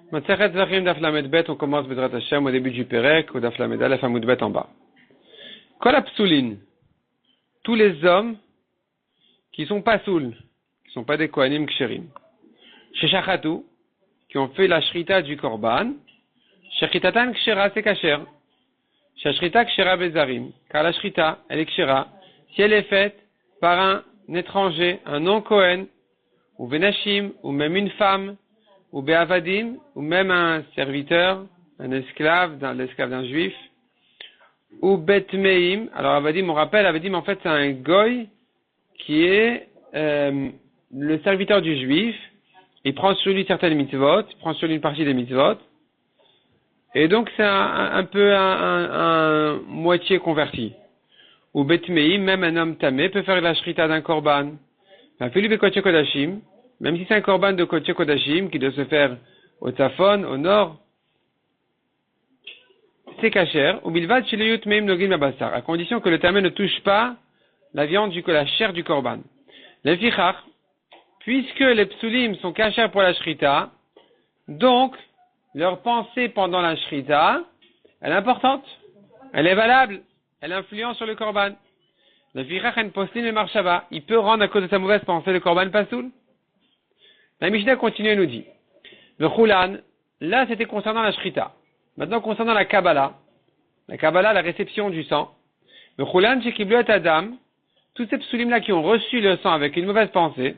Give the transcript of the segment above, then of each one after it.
Matzeret Zachim Daf Lamed Bet, on commence Bezrat Hashem au début du Perek, au Daf Lamed Aleph Amud Bet en bas. Kol Apsulin, tous les hommes qui sont pas soul, qui sont pas des Kohanim Ksherim. Sheshachatu, qui ont fait la shrita du Korban, Shechitatan Kshera c'est Kasher. Sheshrita Kshera Bezarim, car la shrita, elle est Kshera, si elle est faite par un étranger, un non-Kohen, ou Benashim, ou même une femme, ou Be'avadim, ou même un serviteur, un esclave, l'esclave d'un juif, ou Betmeim. Alors Avadim, on rappelle, Avadim en fait c'est un goy qui est le serviteur du juif, il prend sur lui certaines mitzvot, il prend sur lui une partie des mitzvot, et donc c'est un peu un moitié converti. Ou Betmeim, même un homme tamé peut faire la shrita d'un korban. Philippe Kodesh Kodashim, même si c'est un korban de Kodesh Kodashim qui doit se faire au Tzafon, au nord, c'est kasher, ou bilvad chez le yutmeim nogim abassar, à condition que le tamé ne touche pas la viande la chair du korban. Les fichach, puisque les psulim sont kasher pour la shrita, donc leur pensée pendant la shrita, elle est importante, elle est valable, elle influence sur le korban. Le fichach en poslim et marshava, il peut rendre à cause de sa mauvaise pensée le korban pasoul. La Mishnah continue et nous dit, le chulan, là c'était concernant la shrita. Maintenant concernant la Kabbalah, la réception du sang, le chulan chez Kiblu et Adam, tous ces psulim là qui ont reçu le sang avec une mauvaise pensée,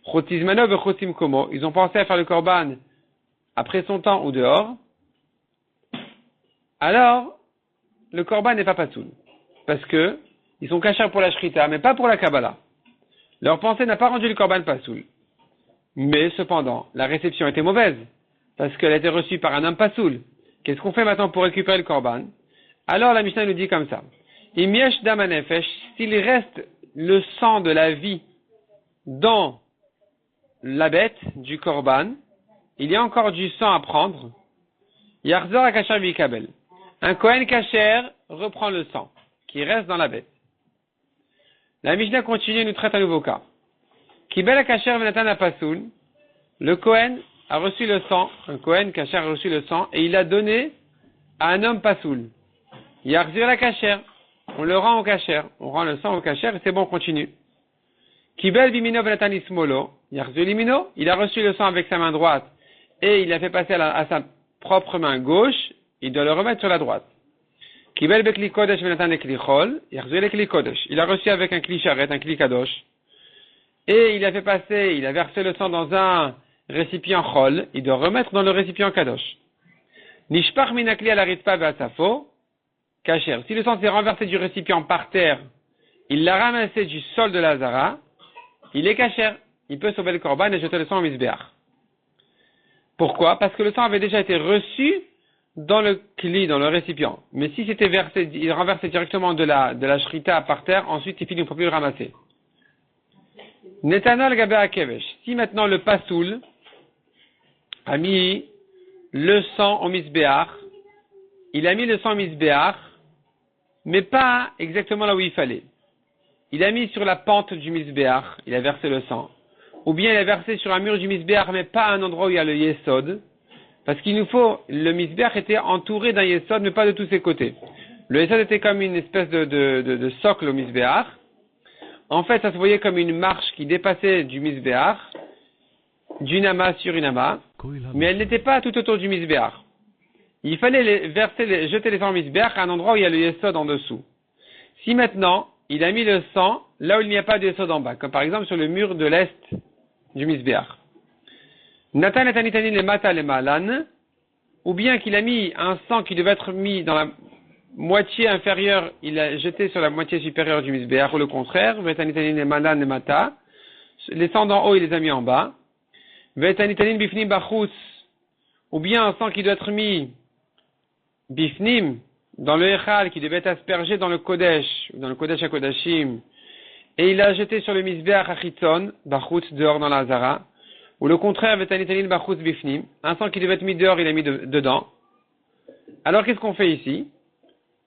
chotizmano ve chotim komo, ils ont pensé à faire le korban après son temps ou dehors, alors le korban n'est pas pasoul. Parce que ils sont cachés pour la shrita, mais pas pour la Kabbalah. Leur pensée n'a pas rendu le korban pasoul. Mais cependant, la réception était mauvaise, parce qu'elle a été reçue par un homme pasoul. Qu'est-ce qu'on fait maintenant pour récupérer le korban? Alors la Mishnah nous dit comme ça. Imiesh damanefesh, s'il reste le sang de la vie dans la bête du korban, il y a encore du sang à prendre. Yarzor akasher vikabel. Un Kohen kasher reprend le sang, qui reste dans la bête. La Mishnah continue et nous traite un nouveau cas. Kibel akasher venatan apasoul, le Kohen a reçu le sang, un Kohen kasher a reçu le sang, et il l'a donné à un homme pasoul. Yarzir la kasher, on le rend au kasher, on rend le sang au kasher, et c'est bon, on continue. Kibel bimino venatan ismolo, yarzir limino, il a reçu le sang avec sa main droite, et il l'a fait passer à sa propre main gauche, il doit le remettre sur la droite. Kibel bekli kodesh venatan ekli chol, yarzir ekli kodesh, il a reçu avec un kli charet, un kli kadosh, et il a versé le sang dans un récipient chol, il doit remettre dans le récipient kadosh. Nishpach minakli al aritpa ve'asafo, kasher. Si le sang s'est renversé du récipient par terre, il l'a ramassé du sol de la zara, il est kasher. Il peut sauver le korban et jeter le sang au misbéach. Pourquoi? Parce que le sang avait déjà été reçu dans le kli, dans le récipient. Mais si c'était versé, il renversait directement de la shrita par terre, ensuite il ne peut plus le ramasser. Netanol gabe akevesh. Si maintenant le pasoul a mis le sang au misbéach, il a mis le sang au misbéach, mais pas exactement là où il fallait. Il a mis sur la pente du misbéach, il a versé le sang. Ou bien il a versé sur un mur du misbéach, mais pas à un endroit où il y a le yesod. Parce qu'il nous faut, le misbéach était entouré d'un yesod, mais pas de tous ses côtés. Le yesod était comme une espèce de socle au misbéach. En fait, ça se voyait comme une marche qui dépassait du misbéach, d'une amas sur une amas, mais elle n'était pas tout autour du misbéach. Il fallait jeter les sangs au misbéach à un endroit où il y a le yesod en dessous. Si maintenant, il a mis le sang là où il n'y a pas de yesod en bas, comme par exemple sur le mur de l'est du misbéach. Natan etanitani le mata le malan, ou bien qu'il a mis un sang qui devait être mis dans la moitié inférieure, il a jeté sur la moitié supérieure du misbéach, ou le contraire, vetanitani le malan le mata, les sangs d'en haut il les a mis en bas, vetanitani bifnim bachutz, ou bien un sang qui doit être mis bifnim, dans le echal, qui devait être aspergé dans le kodesh HaKodashim, et il l'a jeté sur le misbéach achitzon, bachutz, dehors dans la zara, ou le contraire, vetanitani bachutz bifnim, un sang qui devait être mis dehors, il l'a mis dedans. Alors qu'est-ce qu'on fait ici?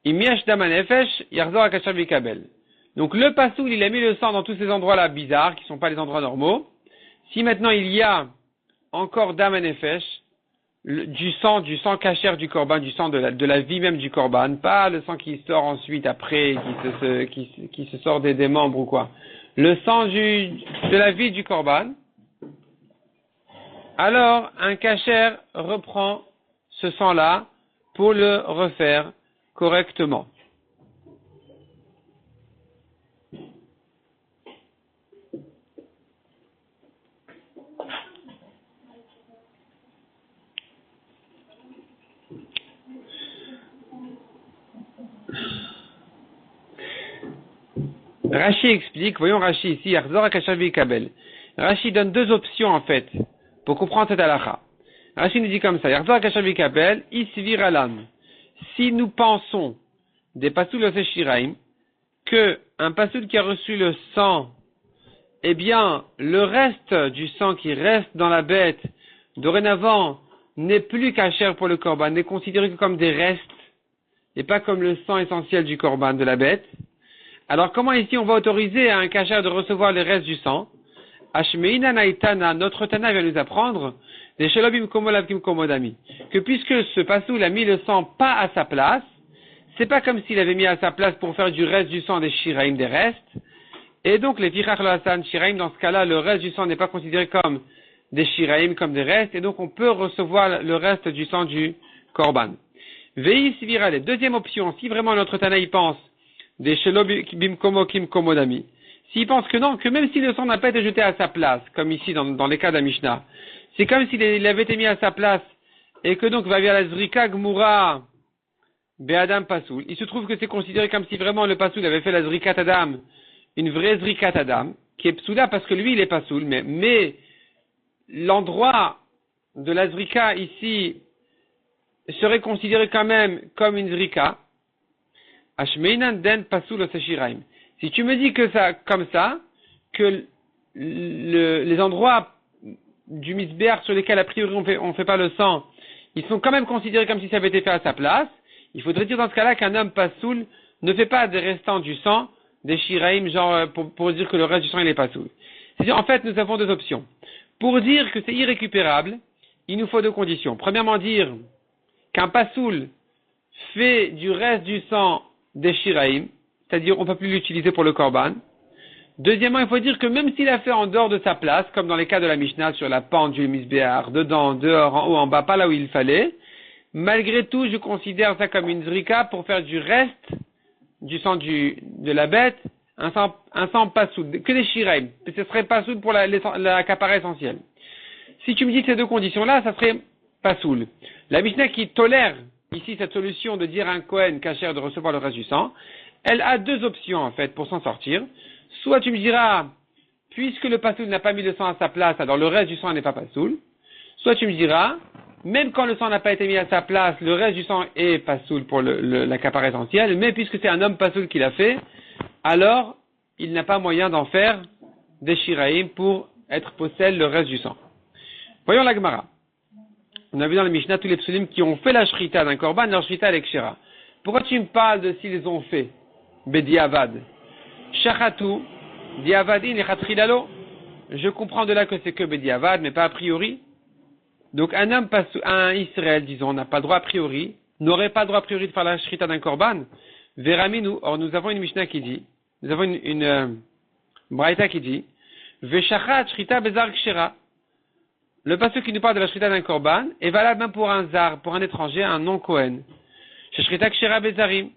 Imiesh damanefesh, yarzor akasher vikabel. Donc le pasoul, il a mis le sang dans tous ces endroits-là bizarres, qui ne sont pas les endroits normaux. Si maintenant il y a encore damanefesh, du sang cachère du korban, du sang de la vie même du korban, pas le sang qui sort ensuite après, qui se sort des membres ou quoi. Le sang de la vie du korban. Alors, un cachère reprend ce sang-là pour le refaire correctement. Rashi explique, voyons Rashi ici, Rashi donne deux options en fait pour comprendre cette halakha. Rashi nous dit comme ça, si nous pensons des pasoul oseshiraim, que un pasoul qui a reçu le sang, eh bien, le reste du sang qui reste dans la bête, dorénavant, n'est plus cachère pour le korban, n'est considéré que comme des restes, et pas comme le sang essentiel du korban de la bête. Alors, comment ici on va autoriser à un cachère de recevoir les restes du sang? Ashmeina naitana, notre Tana vient nous apprendre, des shelobim komolavkim komodami, que puisque ce pasoul a mis le sang pas à sa place, c'est pas comme s'il avait mis à sa place pour faire du reste du sang des shiraim, des restes, et donc les fichach lo hasan shiraim, dans ce cas-là, le reste du sang n'est pas considéré comme des shiraim, comme des restes, et donc on peut recevoir le reste du sang du korban. Vei sivirale, deuxième option, si vraiment notre Tana y pense, des shelobim komokim komodami, s'il pense que non, que même si le sang n'a pas été jeté à sa place, comme ici dans les cas de la Mishnah, c'est comme s'il avait été mis à sa place, et que donc va via la zrika gmura be'adam pasoul. Il se trouve que c'est considéré comme si vraiment le pasoul avait fait la zrikat adam, une vraie zrikat adam, qui est psoula parce que lui il est pasoul, mais l'endroit de la zrika ici serait considéré quand même comme une zrika. Ashmeinan den pasoul oseshiraim. Si tu me dis que ça, comme ça, que les endroits du misbéar sur lesquels a priori on fait pas le sang, ils sont quand même considérés comme si ça avait été fait à sa place, il faudrait dire dans ce cas-là qu'un homme pasoul ne fait pas des restants du sang, des shiraim, genre pour dire que le reste du sang il est pasoul. C'est-à-dire, en fait, nous avons deux options. Pour dire que c'est irrécupérable, il nous faut deux conditions. Premièrement, dire qu'un pasoul fait du reste du sang des shiraim, c'est-à-dire on ne peut plus l'utiliser pour le korban. Deuxièmement, il faut dire que même s'il a fait en dehors de sa place, comme dans les cas de la Mishnah sur la pente du misbéar, dedans, dehors, en haut, en bas, pas là où il fallait, malgré tout, je considère ça comme une zrika pour faire du reste du sang de la bête, un sang pasoul, que des shiraim. Ce serait pasoul pour la capara essentielle. Si tu me dis ces deux conditions-là, ça serait pasoul. La Mishnah qui tolère ici cette solution de dire à un Kohen cachère de recevoir le reste du sang, elle a deux options en fait pour s'en sortir. Soit tu me diras, puisque le pasoul n'a pas mis le sang à sa place, alors le reste du sang n'est pas pasoul. Soit tu me diras, même quand le sang n'a pas été mis à sa place, le reste du sang est pasoul pour la capara essentielle, mais puisque c'est un homme pasoul qui l'a fait, alors il n'a pas moyen d'en faire des shiraim pour être possède le reste du sang. Voyons la Gemara. On a vu dans le Mishnah tous les psulim qui ont fait la shrita d'un korban, leur shrita avec kshera. Pourquoi tu me parles de s'ils ont fait bediavad? Shachatu, diavadin et chatrilalo. Je comprends de là que c'est que bediavad, mais pas a priori. Donc un Israël, disons, n'a pas le droit a priori, n'aurait pas le droit a priori de faire la shrita d'un korban. Veraminu, or nous avons une Mishnah qui dit, nous avons une braïta qui dit, Veshachat shrita bezar kshera. Le passage qui nous parle de la shrita d'un korban est valable même pour un zar, pour un étranger, un non-Kohen. Shrita kshera bezarim.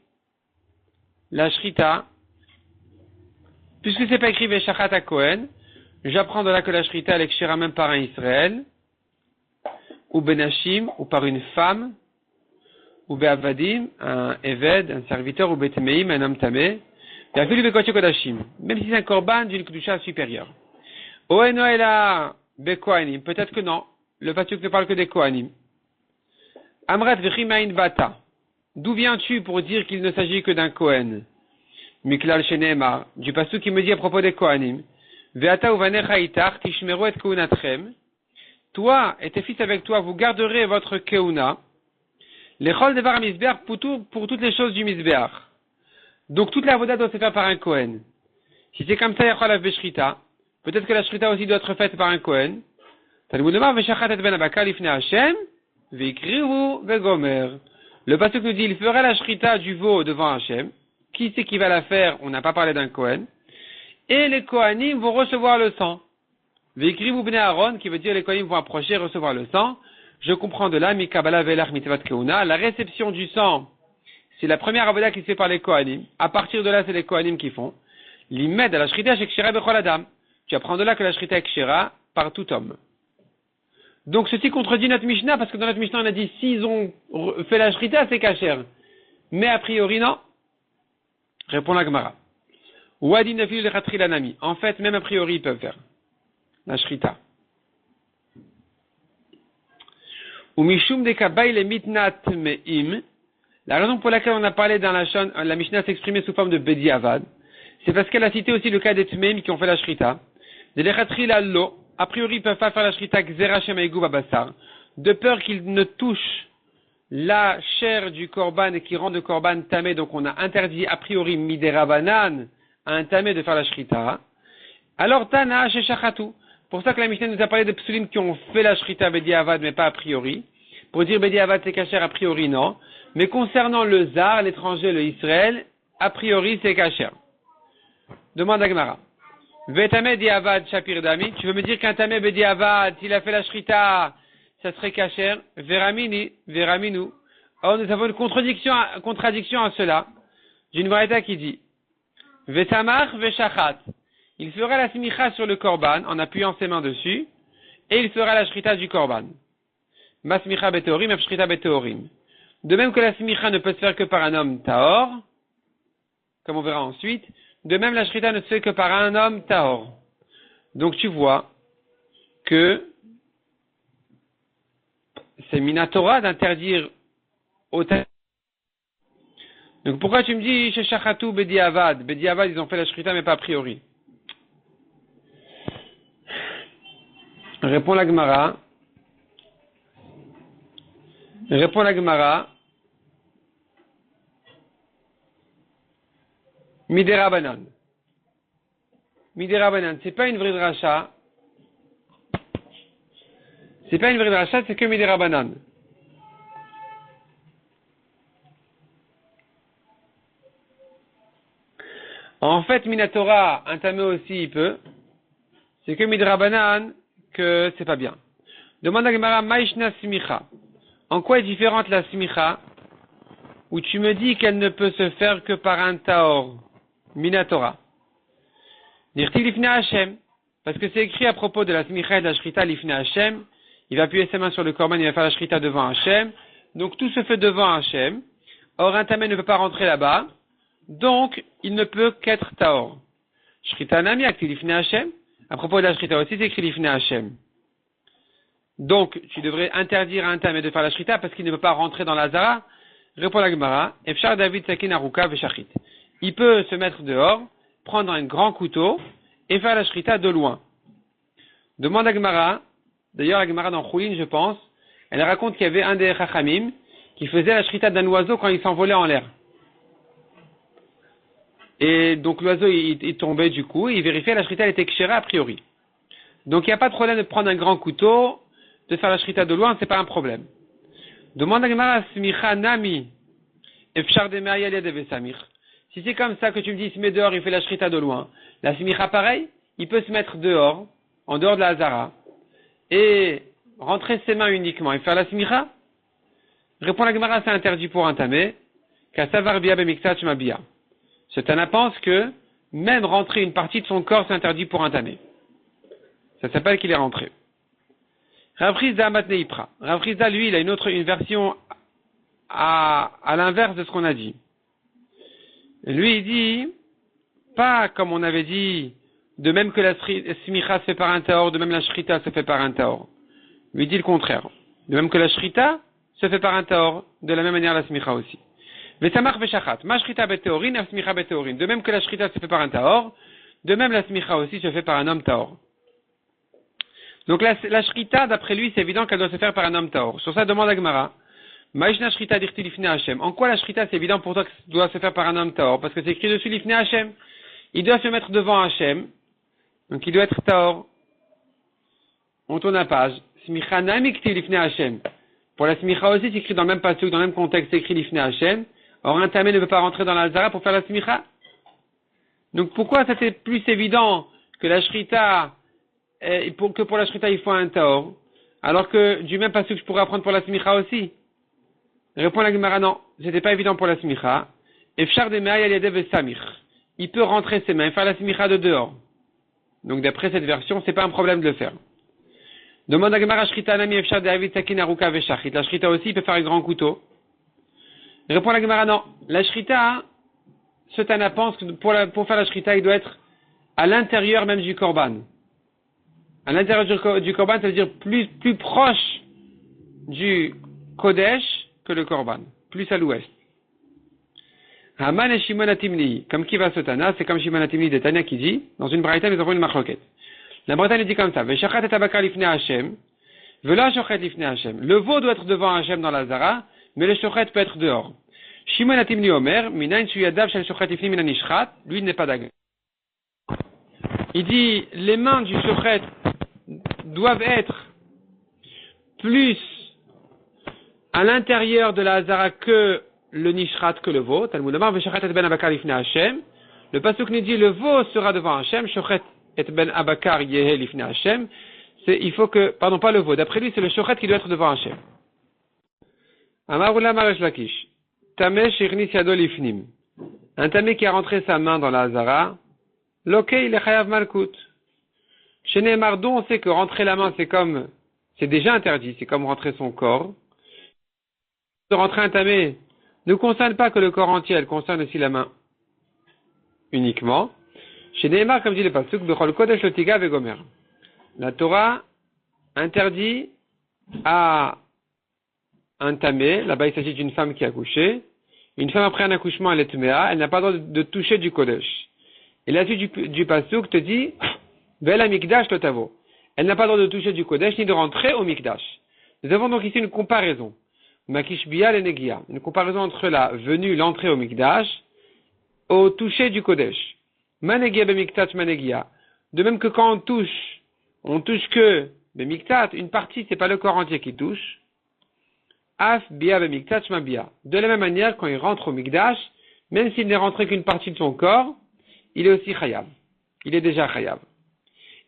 La shrita, puisque c'est pas écrit Veshachat à Kohen, j'apprends de là que la shrita elle est kshera même par un Israël, ou benashim, ou par une femme, ou be'avadim, un eved, un serviteur, ou betemeim, un homme tamé, même si c'est un korban d'une kedusha supérieure. Oenoela bekohanim, peut-être que non, le pasuk ne parle que des kohanim. Amrat v'chimain bata, d'où viens-tu pour dire qu'il ne s'agit que d'un kohen? Miklal sheneemar, du pasuk qui me dit à propos des kohanim, ve'ata uvanecha itach tishmeru et keunatchem, toi et tes fils avec toi, vous garderez votre keuna, l'echol devar misbeach pour toutes les choses du misbeach. Donc toute la voda doit se faire par un Kohen. Si c'est comme ça, yachol la shrita, peut-être que la shrita aussi doit être faite par un Kohen. Talmud Omar veshachat et ben abakar lifnei Hashem, Veikrivu vegomer. Le pasuk nous dit, il fera la shrita du veau devant Hachem. Qui c'est qui va la faire? On n'a pas parlé d'un Kohen. Et les Kohanim vont recevoir le sang. Veikrivu bnei Aaron, qui veut dire les Kohanim vont approcher et recevoir le sang. Je comprends de là, Mikabala velach mitvat keuna, la réception du sang, c'est la première avoda qui se fait par les Kohanim. À partir de là, c'est les Kohanim qui font. L'imed à la shrita shekshera bechol adam. Tu apprends de là que la shrita est kshera par tout homme. Donc ceci contredit notre Mishnah, parce que dans notre Mishnah, on a dit, s'ils ont fait la shrita, c'est kasher. Mais a priori, non. Répond la Gemara. Wadi nafil lechatri lanami. En fait, même a priori, ils peuvent faire la shrita. Ou mishum de kabay le mitnat me'im. La raison pour laquelle on a parlé dans la Mishnah s'exprimait sous forme de bediavad, c'est parce qu'elle a cité aussi le cas des tmeim qui ont fait la shrita. De lechatri lallo. A priori, ils peuvent pas faire la shrita gzera shem eigu babassar, de peur qu'ils ne touchent la chair du korban et qui rend le korban tamé. Donc on a interdit a priori miderabanan à un tamé de faire la shrita. Alors tana sheshachatu. Pour ça que la Mishnah nous a parlé de psulim qui ont fait la shrita bediavad mais pas a priori. Pour dire bediavad c'est kasher, a priori non. Mais concernant le zar, l'étranger, le Israël, a priori c'est kasher. Demande à Gemara. Vetame diavad shapir dami. Tu veux me dire qu'un tamé bediavad, s'il a fait la shrita, ça serait kasher? Veraminu. Or nous avons une contradiction à cela. J'ai une braïta qui dit Vetamach veshachat. Il fera la smicha sur le korban en appuyant ses mains dessus, et il fera la shrita du korban. Ma smicha beteorim, shrita beteorim. De même que la smicha ne peut se faire que par un homme tahor, comme on verra ensuite, de même la shrita ne se fait que par un homme tahor. Donc tu vois que c'est minatora d'interdire au tahor. Donc pourquoi tu me dis chez Shachatu bediavad? Bediavad ils ont fait la shrita mais pas a priori. Répond la Gemara. Midera banan. C'est pas une vraie dracha. C'est que midera banan. En fait, minatora, un tamé aussi, il peut. C'est que midera banan, que c'est pas bien. Demande à Gemara, maishna smicha. En quoi est différente la smicha, où tu me dis qu'elle ne peut se faire que par un taor, minatora. Nirti lifna Hashem. Parce que c'est écrit à propos de la smicha et de la shrita lifna Hashem. Il va appuyer ses mains sur le korban, il va faire la shrita devant Hashem. Donc tout se fait devant Hashem. Or un tamé ne peut pas rentrer là-bas. Donc il ne peut qu'être taor. Shrita nami akti lifna Hashem. À propos de la shrita aussi, c'est écrit lifna Hashem. Donc, tu devrais interdire à un tamé de faire la shrita parce qu'il ne peut pas rentrer dans la zara. Répond la Gemara, Efshar David Sakin Aruka Veshachit. Il peut se mettre dehors, prendre un grand couteau et faire la shrita de loin. Demande à Gemara, d'ailleurs la Gemara dans Choulin, je pense, elle raconte qu'il y avait un des Chachamim qui faisait la shrita d'un oiseau quand il s'envolait en l'air. Et donc l'oiseau il tombait du coup, et il vérifiait la shrita elle était kshera a priori. Donc il n'y a pas de problème de prendre un grand couteau, de faire la shrita de loin, c'est pas un problème. Demande à Gemara smicha nami efshar de me'ayal de vesamich. Si c'est comme ça que tu me dis, il se met dehors, il fait la shrita de loin, la smicha pareil, il peut se mettre dehors, en dehors de la hazara, et rentrer ses mains uniquement et faire la smicha. Répond la Gemara, c'est interdit pour un tamé, kasavar bia bemiktat shmabia. Ce Tana pense que même rentrer une partie de son corps, c'est interdit pour un tamé. Ça s'appelle qu'il est rentré. Rav Chizda Matneipra. Rav Chizda, lui, il a une version à l'inverse de ce qu'on a dit. Et lui, il dit, pas comme on avait dit, de même que la smicha se fait par un taor, de même la shrita se fait par un taor. Lui, il dit le contraire. De même que la shrita se fait par un taor, de la même manière la smicha aussi. Vesamach veshachat. Ma shrita beteorin, la smicha beteorin. De même que la shrita se fait par un taor, de même la smicha aussi se fait par un homme taor. Donc la shrita, d'après lui, c'est évident qu'elle doit se faire par un homme taor. Sur ça, demande à Gemara. Maïshna shrita dirti lifne Hashem. En quoi la shrita, c'est évident pour toi que ça doit se faire par un homme taor? Parce que c'est écrit dessus lifne Hashem. Il doit se mettre devant Hashem. Donc il doit être taor. On tourne la page. Smicha namikti lifne Hashem. Pour la smicha aussi, c'est écrit dans le même pasuk, dans le même contexte, c'est écrit l'ifne Hashem. Or, un tamé ne peut pas rentrer dans la zara pour faire la smicha. Donc, pourquoi c'était plus évident que la shrita, que pour la shrita, il faut un taor, alors que du même pasuk, je pourrais apprendre pour la smicha aussi? Répond la Gemara, non, c'était pas évident pour la smicha. Efshar de me'ay al yadev samich. Il peut rentrer ses mains et faire la smicha de dehors. Donc, d'après cette version, c'est pas un problème de le faire. Demande à Gemara Shrita Nami Efshar de Avid Sakin Aruka Veshachit. La Shrita aussi, il peut faire un grand couteau. Répond la Gemara, non. La Shrita, ce Tana pense que pour faire la Shrita, il doit être à l'intérieur même du Korban. À l'intérieur du Korban, ça veut dire plus proche du Kodesh que le Korban. Plus à l'ouest. Haman et Shimon Atimni. Comme qui va ce Tana, c'est comme Shimon Atimni de Tanya qui dit, dans une braïta, nous avons une marloquette. La Bretagne dit comme ça, Veshachat et abakar lifnei Hashem, vela shochet lifnei Hashem. Le veau doit être devant Hashem dans la Zara, mais le shochet peut être dehors. Shimon Atimni Omer, minayin shuyadav shel shochet lifnei minan ishchat, lui il n'est pas d'accord. Il dit, les mains du shochet doivent être plus à l'intérieur de la Zara que le nishrat, que le veau. Talmud Amar, Veshachat et ben abakar lifnei Hashem. Le pasuk nous dit, le veau sera devant Hashem, shochet et ben abakar yehe lifnei Hashem. Il faut que, pardon, pas le veau. D'après lui, c'est le shochet qui doit être devant Hashem. Amarula Maresh Lakish. Tameh shirnis yado lifnim. Un tameh qui a rentré sa main dans la Hazara. Loke il est chayav malkut. Chez Nehemar, dont on sait que rentrer la main, c'est déjà interdit. C'est comme rentrer son corps. De rentrer un tameh ne concerne pas que le corps entier, elle concerne aussi la main. Uniquement. Chez Nehemar, comme dit le pasuk, Bechol Kodesh Lotiga Vegomer. La Torah interdit à un tamé, là-bas il s'agit d'une femme qui a accouché. Une femme après un accouchement, elle est tméa, elle n'a pas le droit de toucher du Kodesh. Et la suite du pasuk te dit, Vel Mikdash Lotavo. Elle n'a pas le droit de toucher du Kodesh ni de rentrer au Mikdash. Nous avons donc ici une comparaison. Makish Bia le Negia. Une comparaison entre la venue, l'entrée au Mikdash, au toucher du Kodesh. Manegia bemiktat manegia. De même que quand on touche que bemiktat, une partie, c'est pas le corps entier qui touche. Af bia bemiktat shmabia. De la même manière, quand il rentre au mikdash, même s'il n'est rentré qu'une partie de son corps, il est aussi chayav. Il est déjà chayav.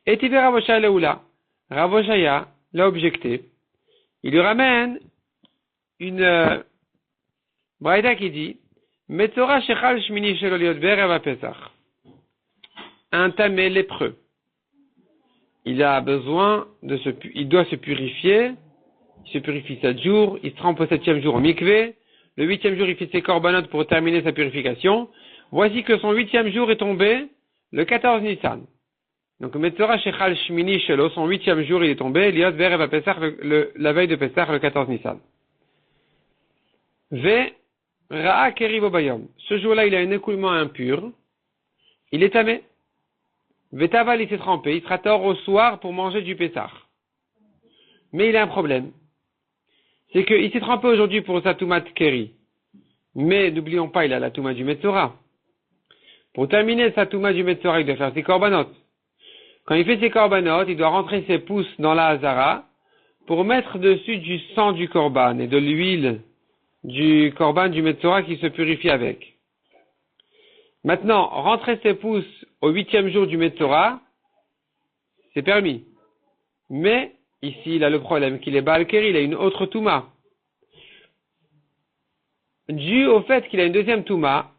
Et Tiver Ravoshaya Leoula. Ravoshaya l'a objecté. Il lui ramène une braïda qui dit Metzora shechal shmini shelo liot be'erev Pesach. Un tamé lépreux. Il a besoin il doit se purifier. Il se purifie 7 jours. Il se trempe au 7e jour au mikvé. Le 8e jour, il fait ses korbanot pour terminer sa purification. Voici que son 8e jour est tombé le 14 Nissan. Donc, Metzora Shechal Shmini Shelo, son 8e jour, il est tombé. Liot Be'erev Pesach, la veille de Pesach, le 14 Nissan. Ve Ra'a Kerivo Bayom. Ce jour-là, il a un écoulement impur. Il est tamé. Vetaval, il s'est trempé, il sera tort au soir pour manger du Pessah. Mais il a un problème. C'est qu'il s'est trempé aujourd'hui pour sa Toumat Keri. Mais n'oublions pas, il a la Touma du Metzora. Pour terminer sa Touma du Metzora, il doit faire ses korbanot. Quand il fait ses korbanot, il doit rentrer ses pouces dans la Hazara pour mettre dessus du sang du korban et de l'huile du korban du Metzora qui se purifie avec. Maintenant, rentrer ses pouces au 8e jour du Metzora, c'est permis. Mais, ici, il a le problème qu'il est Baal Keri, il a une autre Touma. Dû au fait qu'il a une deuxième Touma,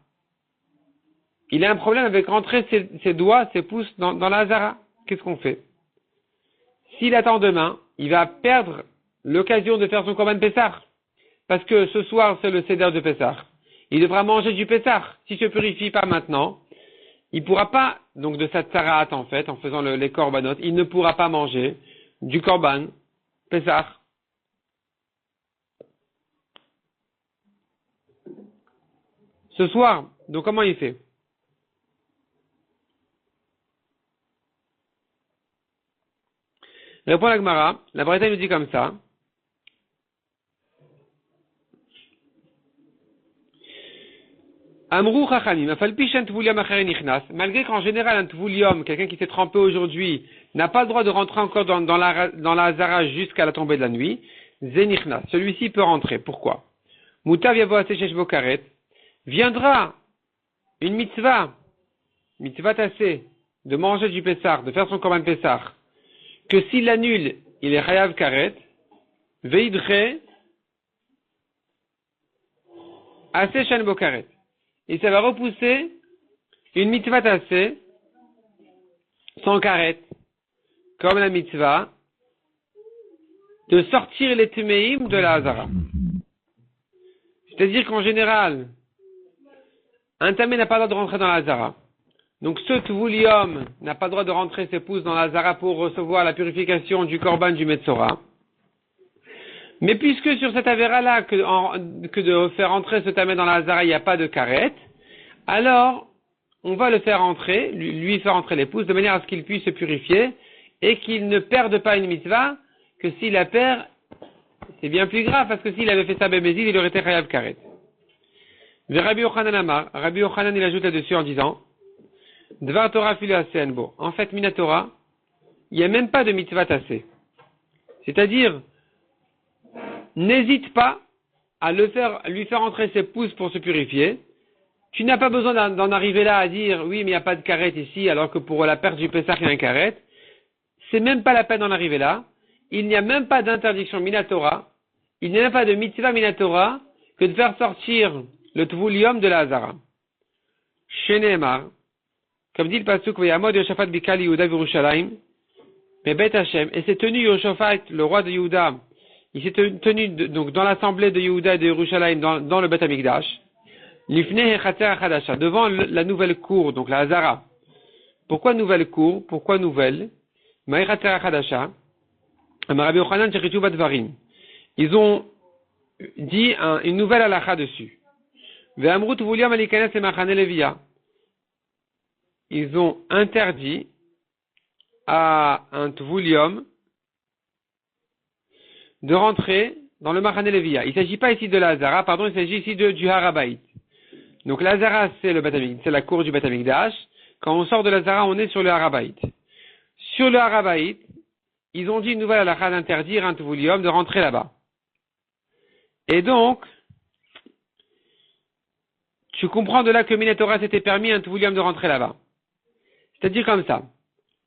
il a un problème avec rentrer ses doigts, ses pouces dans la Hazara. Qu'est-ce qu'on fait? S'il attend demain, il va perdre l'occasion de faire son Korban Pessah. Parce que ce soir, c'est le Seder de Pessah. Il devra manger du Pessah. S'il ne se purifie pas maintenant, il ne pourra pas, donc de sa tsaraat en fait, en faisant les korbanot, il ne pourra pas manger du korban Pessah. Ce soir, donc comment il fait? Répond la Gemara, la Bretagne nous dit comme ça. Amrou chachamim, afalpi shen tvuliam acher nichnas. Malgré qu'en général un tvuliam, quelqu'un qui s'est trempé aujourd'hui, n'a pas le droit de rentrer encore dans la Hazara jusqu'à la tombée de la nuit. Zenichna. Celui-ci peut rentrer. Pourquoi? Mutav yavo aseshesh bokaret. Viendra une mitzvah tassée, de manger du Pessah, de faire son korban Pessah, que s'il l'annule, il est chayav karet. Veidre aseshan bokaret. Et ça va repousser une mitzvah tassée sans karet, comme la mitzvah de sortir les tumeim de la Hazara. C'est-à-dire qu'en général, un tamé n'a pas le droit de rentrer dans la Hazara. Donc ce tvulium n'a pas le droit de rentrer ses pouces dans la Hazara pour recevoir la purification du korban du Metzora. Mais puisque sur cette avéra-là, que de faire entrer ce tamé dans la Hazara, il n'y a pas de karet, alors on va le faire entrer, lui faire entrer les pouces, de manière à ce qu'il puisse se purifier et qu'il ne perde pas une mitzvah, que s'il la perd, c'est bien plus grave, parce que s'il avait fait ça Bémézil, il aurait été chayav karet. Rabbi Yochanan Amar, Rabbi Yochanan il ajoute là-dessus en disant, Dvar Torah filo asenbo. En fait, Minatora, il n'y a même pas de mitzvah tassé. C'est-à-dire, n'hésite pas à lui faire entrer ses pouces pour se purifier. Tu n'as pas besoin d'en arriver là à dire, oui, mais il n'y a pas de karet ici, alors que pour la perte du Pessah, il y a un karet. C'est même pas la peine d'en arriver là. Il n'y a même pas d'interdiction Minatora. Il n'y a même pas de mitzvah Minatora que de faire sortir le tvulium de la Hazara. Sheneemar, comme dit le pasuk, Vayamod Yoshafat Bikal Yehuda Yerushalayim, Bebet Hashem, et s'est tenu Yoshafat, le roi de Yehuda, il s'est tenu donc dans l'assemblée de Yehuda et de Yerushalayim, dans le Bet Hamikdash, Lifne Hechater Achadasha, devant la nouvelle cour, donc la Hazara. Pourquoi nouvelle cour? Pourquoi nouvelle? Ma'echater Achadasha, Rabbi Yochanan Shechitu Badvarim. Ils ont dit une nouvelle halakha dessus. Ve'amru tvuliam alikanes lemachane levia. Ils ont interdit à un tvulium de rentrer dans le machane levia. Il ne s'agit pas ici de la Hazara, pardon, il s'agit ici du Harabait. Donc la Hazara, c'est la cour du Bet Hamikdash. Quand on sort de la Hazara, on est sur le Harabait. Sur le Harabait, ils ont dit une nouvelle halakha d'interdire un tvulium de rentrer là-bas. Et donc, tu comprends de là que Minatora s'était permis un tvulium de rentrer là-bas. C'est-à-dire comme ça.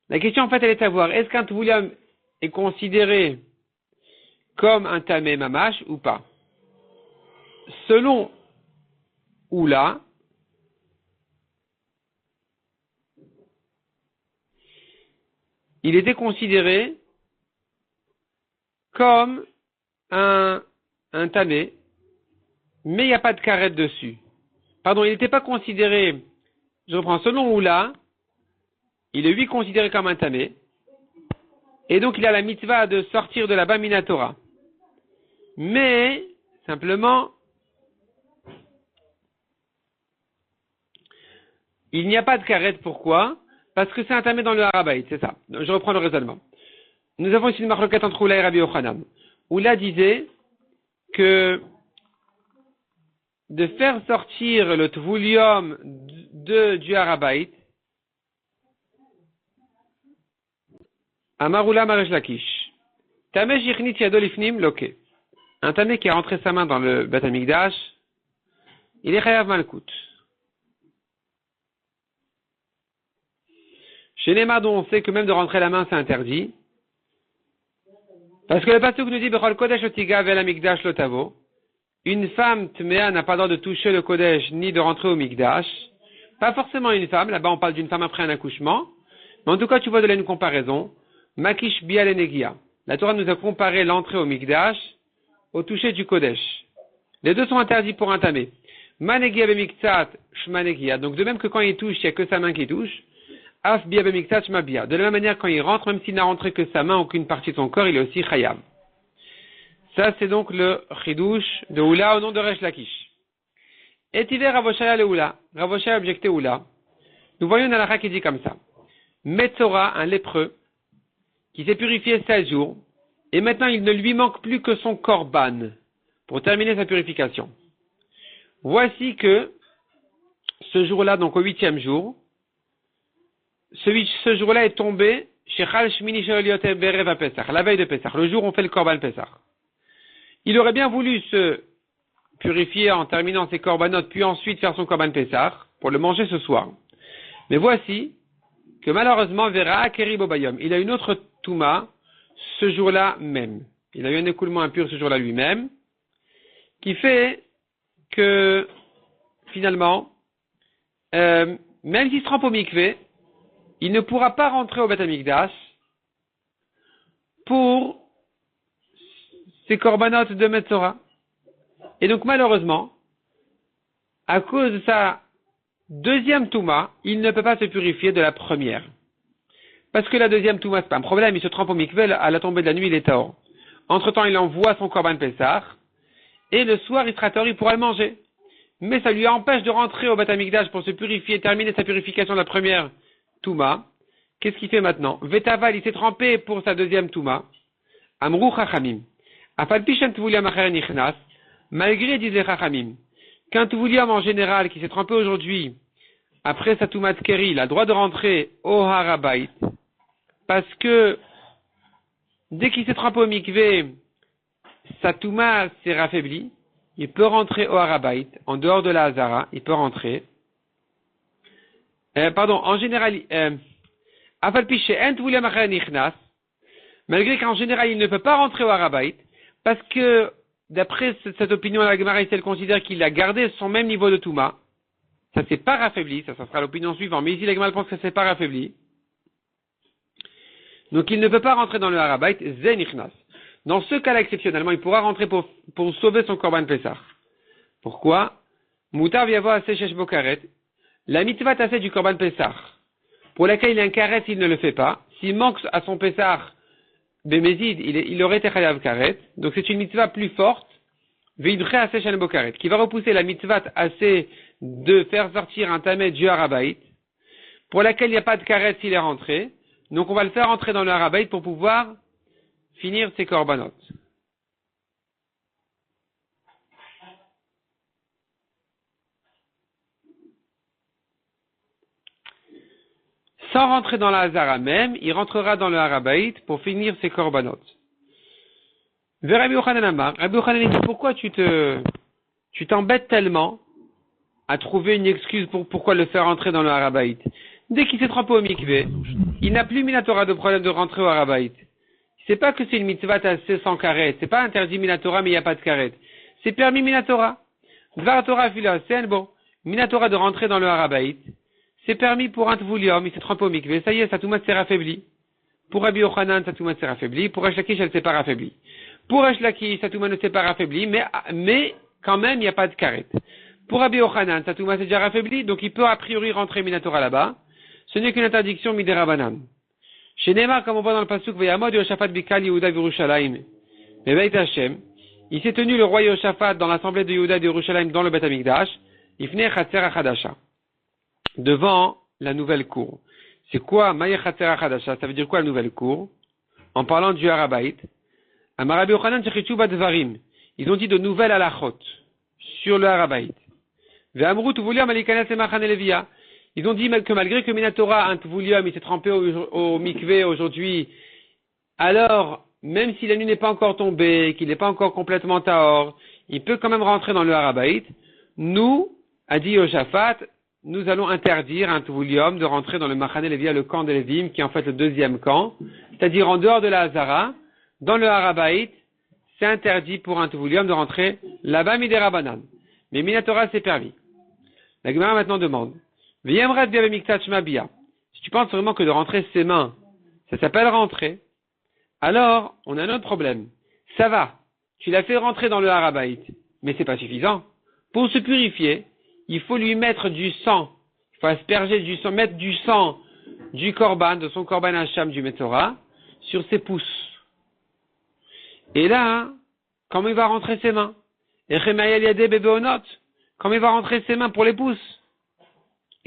La question en fait elle est à voir, est-ce qu'un tvulium est considéré comme un tamé mamash ou pas? Selon Oula, il était considéré comme un tamé, mais il n'y a pas de karet dessus. Pardon, il n'était pas considéré, je reprends, selon Oula, il est lui considéré comme un tamé, et donc il a la mitzvah de sortir de là-bas Minatora. Mais, simplement, il n'y a pas de karet, pourquoi? Parce que c'est un tamé dans le Harabait, c'est ça. Je reprends le raisonnement. Nous avons ici une marloquette entre Oula et Rabbi Yochanan. Oula disait que de faire sortir le tvulium du Harabait, Amarula Maresh Lakish, Tamé Shichnit Yado Lifnim Loke. Un tamé qui a rentré sa main dans le Bet Hamikdash, il est chayav malkout. Chez Neymar, dont on sait que même de rentrer la main, c'est interdit. Parce que le pasuk nous dit, Bechol Kodesh Otiga Vel Hamikdash Lotavo. Une femme tméa n'a pas le droit de toucher le Kodesh, ni de rentrer au Mikdash. Pas forcément une femme, là-bas on parle d'une femme après un accouchement. Mais en tout cas, tu vois de là une comparaison. Makish Bial Enegia. La Torah nous a comparé l'entrée au Mikdash au toucher du Kodesh. Les deux sont interdits pour un tamé. Manegia Bemiktsat Shmanegia. Donc de même que quand il touche, il n'y a que sa main qui touche. Af Bia Bemiktsat Shmabia. De la même manière, quand il rentre, même s'il n'a rentré que sa main, aucune partie de son corps, il est aussi chayav. Ça, c'est donc le chidouche de Oula au nom de Resh Lakish. Et hiver Ravoshaya le Oula. Ravoshaya objecté Oula. Nous voyons une halakha qui dit comme ça. Metzora, un lépreux, qui s'est purifié 16 jours, et maintenant il ne lui manque plus que son korban pour terminer sa purification. Voici que ce jour-là, donc au 8e jour, ce jour-là est tombé chez Chal Shmini Shalot Berev Pesach, la veille de Pesach, le jour où on fait le korban Pesach. Il aurait bien voulu se purifier en terminant ses corbanotes, puis ensuite faire son korban Pessah pour le manger ce soir. Mais voici que malheureusement, Vera Keribobayom, il a une autre Touma ce jour-là même. Il a eu un écoulement impur ce jour-là lui-même, qui fait que finalement, même s'il se trempe au mikvé, il ne pourra pas rentrer au Beth Amikdash pour ses corbanotes de Metzora. Et donc malheureusement, à cause de sa deuxième Touma, il ne peut pas se purifier de la première. Parce que la deuxième Touma, c'est pas un problème, il se trempe au mikvé, à la tombée de la nuit, il est tahor. Entre-temps, il envoie son korban Pessah, et le soir, il sera tahor, il pourra le manger. Mais ça lui empêche de rentrer au Beth Amikdash pour se purifier, terminer sa purification de la première Touma. Qu'est-ce qu'il fait maintenant? Vetaval, il s'est trempé pour sa deuxième Touma. Amrou Chachamim. Afal Pishan Tvuliam Acher Nichnas, malgré, disait Chachamim, qu'un Tvuliam en général qui s'est trempé aujourd'hui, après sa Touma Tkeri, il a le droit de rentrer au Harabait, parce que dès qu'il s'est trempé au mikvé, sa Touma s'est raffaiblie, il peut rentrer au Harabait, en dehors de la Hazara, il peut rentrer. En général, malgré qu'en général, il ne peut pas rentrer au Harabait, parce que, d'après cette opinion, la Gemara, elle considère qu'il a gardé son même niveau de Touma. Ça s'est pas raffaibli, ça sera l'opinion suivante, mais ici, la Gemara pense que ça s'est pas raffaibli. Donc, il ne peut pas rentrer dans le Harabait, Zenichnas. Dans ce cas-là, exceptionnellement, il pourra rentrer pour sauver son Korban Pessah. Pourquoi? Moutar viavo assez shesh bokaret. La mitzvah tassée du Korban Pessah, pour laquelle il a un karet, il ne le fait pas. S'il manque à son Pessah, Bémézid, il aurait été chayav karet. Donc c'est une mitzvah plus forte, veidre assez shesh bokaret, qui va repousser la mitzvah assez de faire sortir un tamé du Harabait, pour laquelle il n'y a pas de karet s'il est rentré. Donc on va le faire entrer dans le Harabait pour pouvoir finir ses korbanot. Sans rentrer dans la Hazara même, il rentrera dans le Harabait pour finir ses korbanot. Vers Rabbi Yochanan Amar, Rabbi Yochanan dit, pourquoi tu t'embêtes tellement à trouver une excuse pour pourquoi le faire rentrer dans le Harabait? Dès qu'il s'est trempé au mikvé, il n'a plus minatora de problème de rentrer au Harabait. C'est pas que c'est une mitzvah tassée sans karet. C'est pas interdit minatora, mais il n'y a pas de karet. C'est permis minatora. Dvar Torah fila, c'est bon. Minatora de rentrer dans le Harabait. C'est permis pour un tvulium, il s'est trempé au mikvé. Ça y est, sa touma s'est raffaiblie. Pour Rabbi Yochanan, sa touma s'est raffaiblie. Pour Resh Lakish, elle s'est pas raffaiblie. Pour Resh Lakish, sa touma ne s'est pas raffaiblie, mais quand même, il n'y a pas de karet. Pour Rabbi Yochanan, sa touma s'est déjà raffaiblie, donc il peut a priori rentrer minatora là-bas. Ce n'est qu'une interdiction midérabanan. Chez Neymar, comme on voit dans le pasuk, Vayamod Yoshaphat Bikal Yehuda Yerushalayim, Beit Hashem, il s'est tenu le roi Yoshaphat dans l'assemblée de Yehuda de Yerushalayim dans le Beth Amikdash, Ifnei Chatzer Achadasha, devant la nouvelle cour. C'est quoi Maïe Chatzer Achadasha? Ça veut dire quoi la nouvelle cour? En parlant du Harabait, Amarabi Yochanan Tchechichu Badvarim, ils ont dit de nouvelles halachot sur le Harabait. Ve'amru Tuvuliam Alikanas Emachan Levia. Ils ont dit que malgré que Minatora, un Tvulium, il s'est trempé au mikvé aujourd'hui, alors, même si la nuit n'est pas encore tombée, qu'il n'est pas encore complètement tahor, il peut quand même rentrer dans le Harabait. Nous, a dit Yoshaphat, nous allons interdire un Tvulium de rentrer dans le Machane Levia, le camp de Lévim, qui est en fait le deuxième camp, c'est-à-dire en dehors de la Hazara, dans le Harabait, c'est interdit pour un Tvulium de rentrer là-bas, Midérabanan. Mais Minatora, c'est permis. La Gemara maintenant demande, si tu penses vraiment que de rentrer ses mains, ça s'appelle rentrer, alors on a un autre problème. Ça va, tu l'as fait rentrer dans le Harabait, mais c'est pas suffisant. Pour se purifier, il faut lui mettre du sang, il faut asperger du sang, mettre du sang du korban, de son korban hacham du Metzora, sur ses pouces. Et là, comment il va rentrer ses mains? Comment il va rentrer ses mains pour les pouces?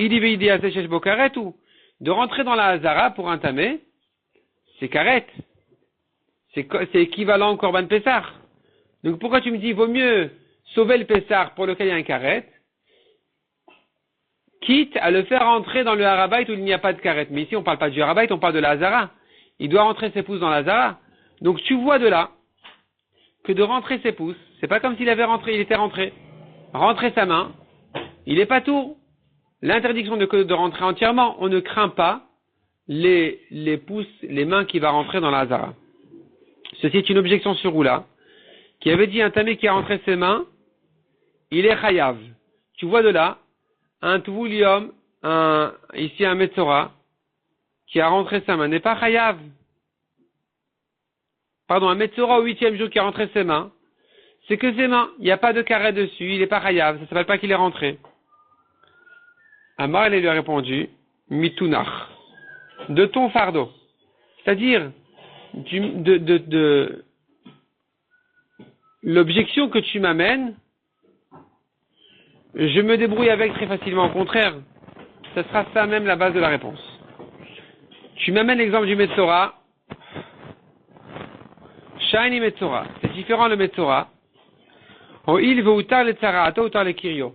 Il dit de rentrer dans la Hazara pour un tamé, c'est karet. C'est équivalent au korban Pessah. Donc pourquoi tu me dis, il vaut mieux sauver le Pessah pour lequel il y a un karet, quitte à le faire rentrer dans le Harabait où il n'y a pas de karet. Mais ici on parle pas du Harabait, on parle de la Hazara. Il doit rentrer ses pouces dans la Hazara. Donc tu vois de là que de rentrer ses pouces. C'est pas comme s'il était rentré. Rentrer sa main, il est pas tout. L'interdiction de rentrer entièrement, on ne craint pas les pouces, les mains qui va rentrer dans la Hazara. Ceci est une objection sur Oula, qui avait dit un tamé qui a rentré ses mains, il est chayav. Tu vois de là, un tvulium, ici un metzora, qui a rentré sa main, n'est pas chayav. Pardon, un metzora au 8e jour qui a rentré ses mains, c'est que ses mains, il n'y a pas de carré dessus, il n'est pas chayav, ça ne s'appelle pas qu'il est rentré. Amar, il lui a répondu, mitunach, de ton fardeau. C'est-à-dire, l'objection que tu m'amènes, je me débrouille avec très facilement. Au contraire, ce sera ça même la base de la réponse. Tu m'amènes l'exemple du Metzora. Shiny Metzora. C'est différent le Metzora. O il veut utar le tzaraato utar le kirio.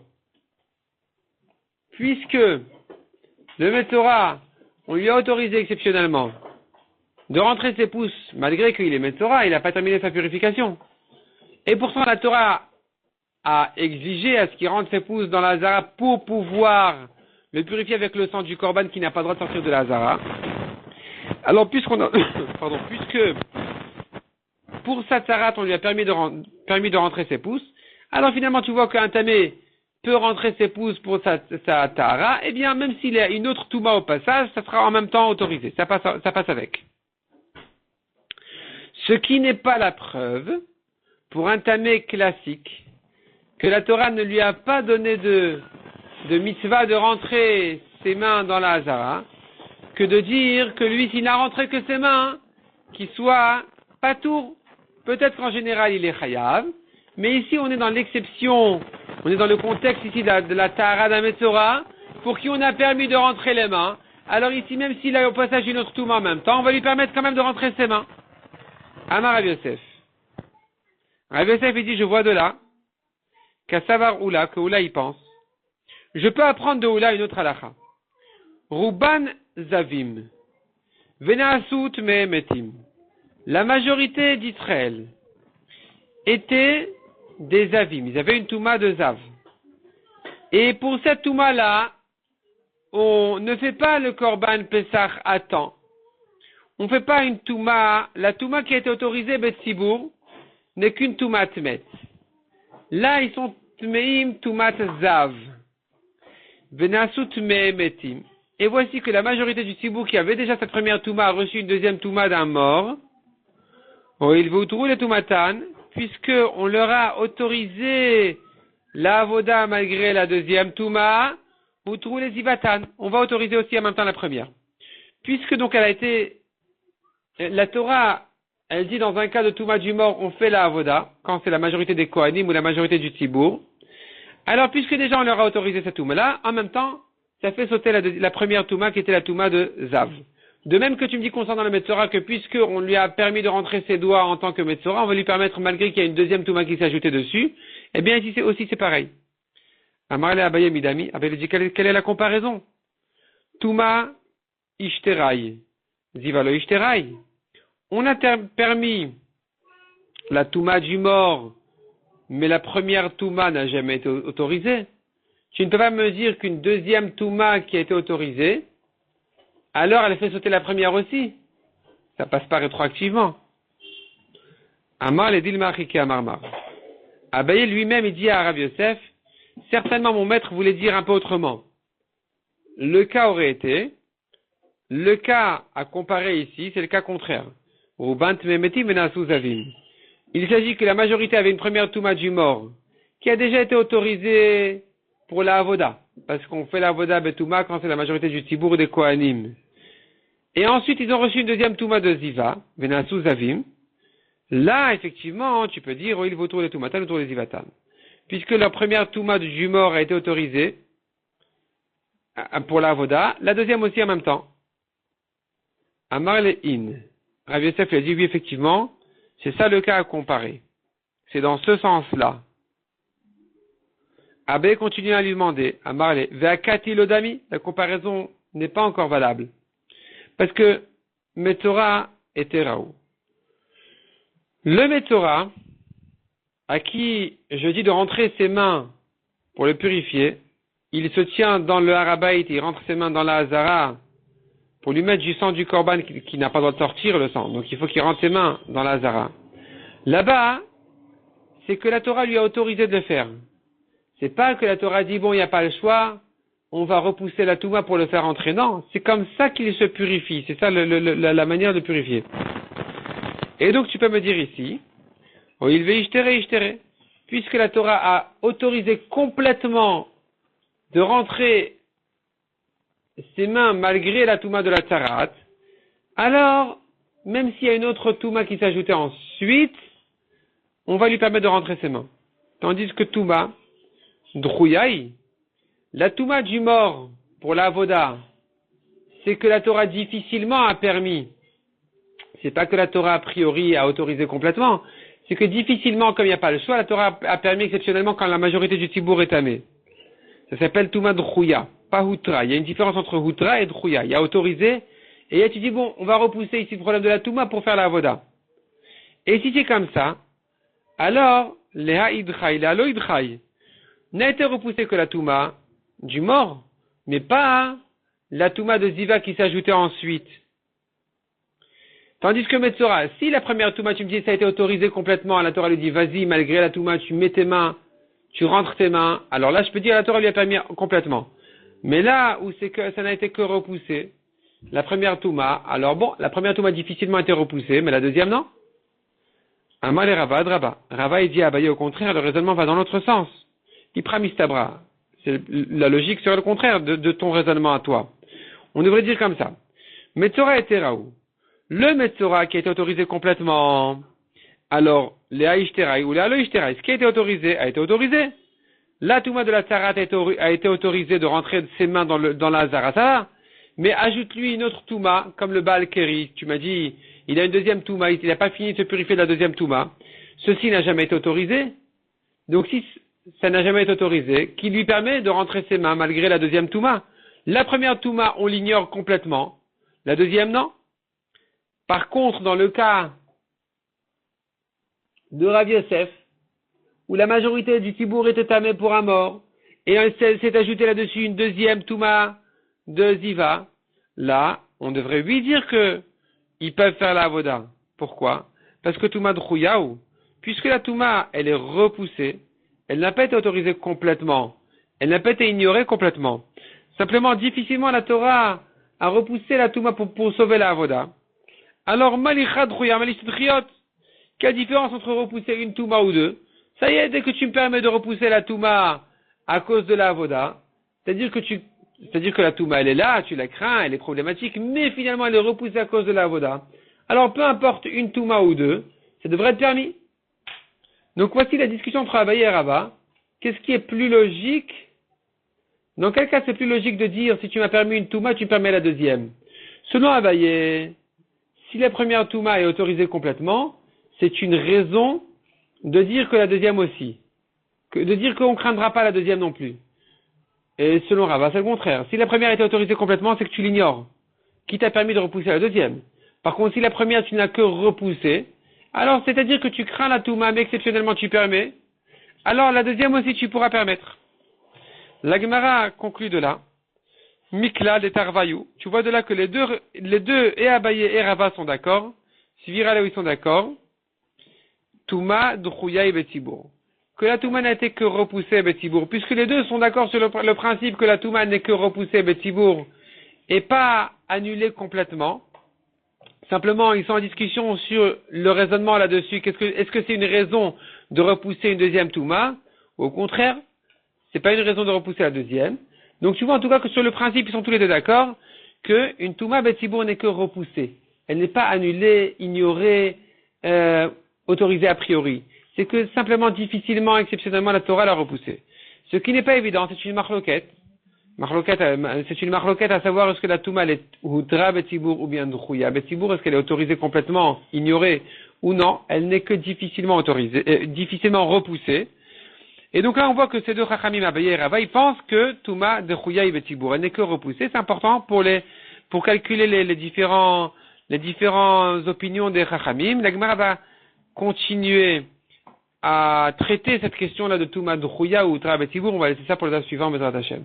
Puisque le Metzora, on lui a autorisé exceptionnellement de rentrer ses pouces, malgré qu'il est Metzora, il n'a pas terminé sa purification. Et pourtant la Torah a exigé à ce qu'il rentre ses pouces dans la Hazara pour pouvoir le purifier avec le sang du Korban qui n'a pas le droit de sortir de la Hazara. Alors puisque pour sa tzarat on lui a permis de rentrer ses pouces, alors finalement tu vois qu'un tamé peut rentrer ses pouces pour sa tahara, eh bien même s'il y a une autre touma au passage, ça sera en même temps autorisé, ça passe avec. Ce qui n'est pas la preuve pour un tamé classique, que la Torah ne lui a pas donné de mitzvah de rentrer ses mains dans la Hazara, que de dire que lui, s'il n'a rentré que ses mains, qu'il soit patour. Peut-être qu'en général, il est chayav, mais ici, on est dans l'exception, on est dans le contexte ici de la Tahara d'un Metzora, pour qui on a permis de rentrer les mains. Alors ici, même s'il a au passage une autre touma en même temps, on va lui permettre quand même de rentrer ses mains. Amar Rav Yosef. Rav Yosef, il dit, je vois de là, qu'à savoir Oula, que Oula y pense. Je peux apprendre de Oula une autre halakha. Ruban Zavim. Venaasut Mehemetim. La majorité d'Israël étaient des Zavim. Ils avaient une touma de Zav. Et pour cette touma-là, on ne fait pas le Korban Pesach à temps. On ne fait pas une touma. La touma qui a été autorisée, Betsibour, n'est qu'une touma Tmet. Là, ils sont Tmeim Tumat Zav. Venasut Mehemetim. Et voici que la majorité du Tzibour qui avait déjà cette première Touma a reçu une deuxième Touma d'un mort. Oh, il veut trouver les Toumatan, puisque on leur a autorisé la Avoda malgré la deuxième Touma, ou trouver les Ivatan. On va autoriser aussi en même temps la première. Puisque donc la Torah, elle dit dans un cas de Touma du mort, on fait la Avoda, quand c'est la majorité des Kohanim ou la majorité du Tzibour. Alors, puisque déjà on leur a autorisé cette Touma-là, en même temps, ça fait sauter la première Touma qui était la Touma de Zav. De même que tu me dis concernant le Metzora que puisque on lui a permis de rentrer ses doigts en tant que Metzora, on va lui permettre malgré qu'il y a une deuxième Touma qui s'est ajoutée dessus, eh bien ici c'est pareil. Amarle Abaye Midami, Abaye dit quelle est la comparaison? Touma Ishterai, Zivalo Ishterai. On a permis la Touma du mort, mais la première Touma n'a jamais été autorisée. Tu ne peux pas me dire qu'une deuxième Touma qui a été autorisée, alors elle fait sauter la première aussi. Ça passe pas rétroactivement. Amar le dit Marike Amarmar. Abaye lui-même, il dit à Rav Yosef, certainement mon maître voulait dire un peu autrement. Le cas aurait été, le cas à comparer ici, c'est le cas contraire. Ruban Tmemetim Venasu Zavim. Il s'agit que la majorité avait une première Touma du mort, qui a déjà été autorisée pour la Avoda, parce qu'on fait la Avoda Betouma quand c'est la majorité du Tibour ou des Kohanim. Et ensuite, ils ont reçu une deuxième Touma de Ziva, Venasu Zavim. Là, effectivement, tu peux dire, oh, il vaut autour les Toumatan, autour les Zivatan. Puisque leur première Touma du mort a été autorisée pour la Avoda, la deuxième aussi en même temps. Amar le In. Rav Yosef lui a dit, oui, effectivement, c'est ça le cas à comparer. C'est dans ce sens-là. Abbé continue à lui demander, à Marley, Ve'akati lodami, la comparaison n'est pas encore valable. Parce que Metzora et Teraou. Le Metzora, à qui je dis de rentrer ses mains pour le purifier, il se tient dans le Harabaït, il rentre ses mains dans la Hazara pour lui mettre du sang du Korban qui n'a pas le droit de sortir le sang. Donc il faut qu'il rentre ses mains dans la Hazara. Là-bas, c'est que la Torah lui a autorisé de le faire. C'est pas que la Torah dit, bon, il n'y a pas le choix, on va repousser la Touma pour le faire entrer. Non, c'est comme ça qu'il se purifie. C'est ça la manière de purifier. Et donc tu peux me dire ici, oh, il va ishtere, puisque la Torah a autorisé complètement de rentrer ses mains malgré la Touma de la Tzarat, alors, même s'il y a une autre Touma qui s'ajoutait ensuite, on va lui permettre de rentrer ses mains. Tandis que Touma, Drouyaï, la Touma du mort pour la Avoda, c'est que la Torah difficilement a permis. C'est pas que la Torah a priori a autorisé complètement, c'est que difficilement, comme il n'y a pas le choix, la Torah a permis exceptionnellement quand la majorité du Tibour est tamé. Ça s'appelle Touma Drouya, pas Hutra. Il y a une différence entre Hutra et Drouya. Il y a autorisé, et là tu dis, bon, on va repousser ici le problème de la Touma pour faire la Avoda. Et si c'est comme ça, alors, Leha Idchai, Leha Lo Idchai, n'a été repoussé que la Touma du mort, mais pas la Touma de Ziva qui s'ajoutait ensuite. Tandis que Metzora, si la première Touma, tu me dis, ça a été autorisé complètement, la Torah lui dit, vas-y, malgré la Touma, tu mets tes mains, tu rentres tes mains, alors là, je peux dire, la Torah lui a permis complètement. Mais là, où c'est que ça n'a été que repoussé, la première Touma, alors bon, la première Touma difficilement a été repoussée, mais la deuxième, non? Amal et Rava, Draba. Rava, il dit à Abaye, au contraire, le raisonnement va dans l'autre sens. Ipramistabra. C'est la logique serait le contraire de ton raisonnement à toi. On devrait dire comme ça. Metzora et Teraou. Le Metzora qui a été autorisé complètement, alors, les Haïchteraï ou les Aloïchteraï, ce qui a été autorisé, a été autorisé. La Touma de la Tzarat a été autorisée de rentrer de ses mains dans la Zarata, mais ajoute-lui une autre Touma, comme le Baal Keri. Tu m'as dit, il a une deuxième Touma, il n'a pas fini de se purifier de la deuxième Touma. Ceci n'a jamais été autorisé. Donc si ça n'a jamais été autorisé, qui lui permet de rentrer ses mains malgré la deuxième Touma. La première Touma, on l'ignore complètement. La deuxième, non. Par contre, dans le cas de Rav Yosef, où la majorité du Tibour était tamé pour un mort, et s'est ajouté là-dessus une deuxième Touma de Ziva, là, on devrait lui dire que ils peuvent faire la Avoda. Pourquoi? Parce que Touma Drouyaou, puisque la Touma, elle est repoussée, elle n'a pas été autorisée complètement, elle n'a pas été ignorée complètement. Simplement, difficilement, la Torah a repoussé la Touma pour sauver la Avoda. Alors, Malicha Drouya, Malichtriot, quelle différence entre repousser une Touma ou deux? Ça y est, dès que tu me permets de repousser la Touma à cause de la Avoda, c'est-à-dire que la Touma, elle est là, tu la crains, elle est problématique, mais finalement, elle est repoussée à cause de la Avoda. Alors, peu importe une Touma ou deux, ça devrait être permis. Donc, voici la discussion entre Abaye et Rava. Qu'est-ce qui est plus logique? Dans quel cas c'est plus logique de dire, si tu m'as permis une Touma, tu me permets la deuxième? Selon Abaye, si la première Touma est autorisée complètement, c'est une raison de dire que la deuxième aussi. De dire qu'on ne craindra pas la deuxième non plus. Et selon Rava, c'est le contraire. Si la première était autorisée complètement, c'est que tu l'ignores. Qui t'a permis de repousser la deuxième. Par contre, si la première, tu n'as que repoussé, alors c'est-à-dire que tu crains la Touma, mais exceptionnellement tu permets, alors la deuxième aussi tu pourras permettre. La Gemara conclut de là. Mikla et Tarvayou. Tu vois de là que les deux, et Abaye et Rava sont d'accord. Svira là où ils sont d'accord. Touma, Drouya et Betibour. Que la Touma n'a été que repoussée Betibour. Puisque les deux sont d'accord sur le principe que la Touma n'est que repoussée Betibour et pas annulée complètement. Simplement, ils sont en discussion sur le raisonnement là-dessus. Est-ce que c'est une raison de repousser une deuxième Touma? Au contraire, c'est pas une raison de repousser la deuxième. Donc tu vois en tout cas que sur le principe, ils sont tous les deux d'accord qu'une Touma Betibour n'est que repoussée. Elle n'est pas annulée, ignorée, autorisée a priori. C'est que simplement, difficilement, exceptionnellement, la Torah l'a repoussée. Ce qui n'est pas évident, c'est une marloquette. C'est une marloquette à savoir est-ce que la Touma est Hudra Betibour ou bien Drouya Betibour, est-ce qu'elle est autorisée complètement, ignorée ou non. Elle n'est que difficilement autorisée, difficilement repoussée. Et donc là, on voit que ces deux Chachamim, Abaye et Rava, ils pensent que Touma de Drouya et Betibour, elle n'est que repoussée. C'est important pour calculer les différentes opinions des Chachamim. La Gemara va continuer à traiter cette question-là de Touma Drouya ou Tra Betibour. On va laisser ça pour les suivants, Bezrat Hashem.